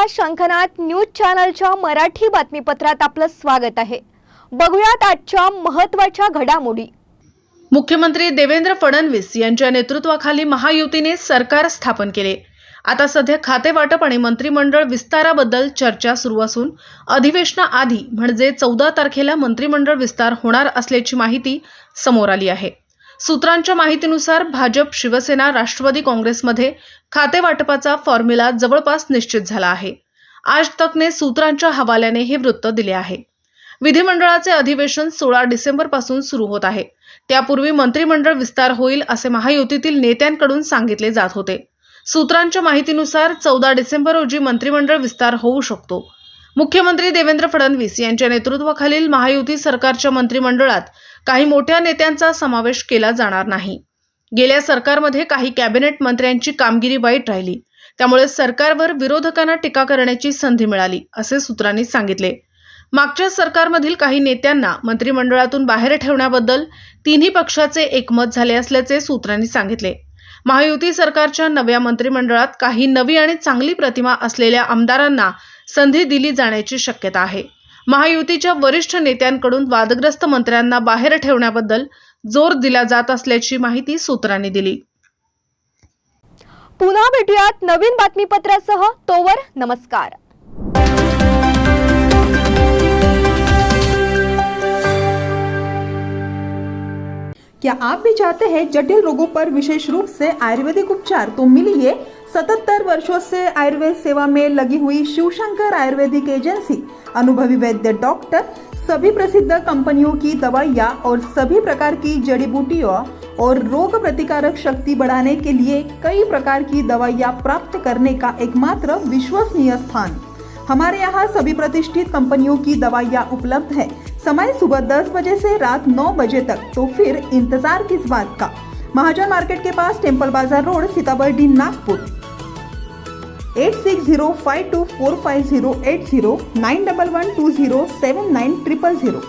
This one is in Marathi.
नमस्कार, शंखनाद न्यूज चॅनलच्या मराठी बातमीपत्रात आपलं स्वागत आहे। बघूयात आजच्या महत्त्वाच्या घडामोडी। मुख्यमंत्री देवेंद्र फडणवीस यांच्या नेतृत्वाखाली महायुतीने सरकार स्थापन केले। आता सध्या खाते वाटप आणि मंत्रिमंडळ विस्ताराबद्दल चर्चा सुरू असून अधिवेशनाआधी म्हणजे 14 तारखेला मंत्रिमंडळ विस्तार होणार असल्याची माहिती समोर आली आहे। सूत्रांच्या माहितीनुसार भाजप, शिवसेना, राष्ट्रवादी काँग्रेसमध्ये खाते वाटपाचा फॉर्म्युला जवळपास निश्चित झाला आहे। आज तकने सूत्रांच्या हवाल्याने हे वृत्त दिले आहे। विधिमंडळाचे अधिवेशन 16 डिसेंबर पासून सुरू होत आहे। त्यापूर्वी मंत्रिमंडळ विस्तार होईल असे महायुतीतील नेत्यांकडून सांगितले जात होते। सूत्रांच्या माहितीनुसार 14 डिसेंबर रोजी मंत्रिमंडळ विस्तार होऊ शकतो। मुख्यमंत्री देवेंद्र फडणवीस यांच्या नेतृत्वाखालील महायुती सरकारच्या मंत्रिमंडळात काही मोठ्या नेत्यांचा समावेश केला जाणार नाही। गेल्या सरकारमध्ये काही कॅबिनेट मंत्र्यांची कामगिरी वाईट राहिली, त्यामुळे सरकारवर विरोधकांना टीका करण्याची संधी मिळाली असे सूत्रांनी सांगितले। मागच्या सरकारमधील काही नेत्यांना मंत्रिमंडळातून बाहेर ठेवण्याबद्दल तिन्ही पक्षाचे एकमत झाले असल्याचे सूत्रांनी सांगितले। महायुती सरकारच्या नव्या मंत्रिमंडळात काही नवी आणि चांगली प्रतिमा असलेल्या आमदारांना संधी दिली जाण्याची शक्यता आहे। महायुतीच्या वरिष्ठ नेत्यांकडून वादग्रस्त मंत्र्यांना बाहेर ठेवण्याबद्दल जोर दिला जात असल्याची माहिती सूत्रांनी दिली। पुन्हा भेटूयात नवीन बातमीपत्रासह, तोवर नमस्कार। क्या आप भी चाहते हैं जटिल रोगों पर विशेष रूप से आयुर्वेदिक उपचार? तो मिलिए 77 वर्षों से आयुर्वेद सेवा में लगी हुई शिवशंकर आयुर्वेदिक एजेंसी। अनुभवी वैद्य डॉक्टर, सभी प्रसिद्ध कंपनियों की दवाइयाँ और सभी प्रकार की जड़ी बूटियों और रोग प्रतिकारक शक्ति बढ़ाने के लिए कई प्रकार की दवाइयाँ प्राप्त करने का एकमात्र विश्वसनीय स्थान। हमारे यहाँ सभी प्रतिष्ठित कंपनियों की दवाइयाँ उपलब्ध है। समय सुबह 10 बजे से रात 9 बजे तक, तो फिर इंतजार किस बात का। महाजन मार्केट के पास, टेम्पल बाजार रोड, सीताबर्डी, नागपुर। 8605245080 9112079000।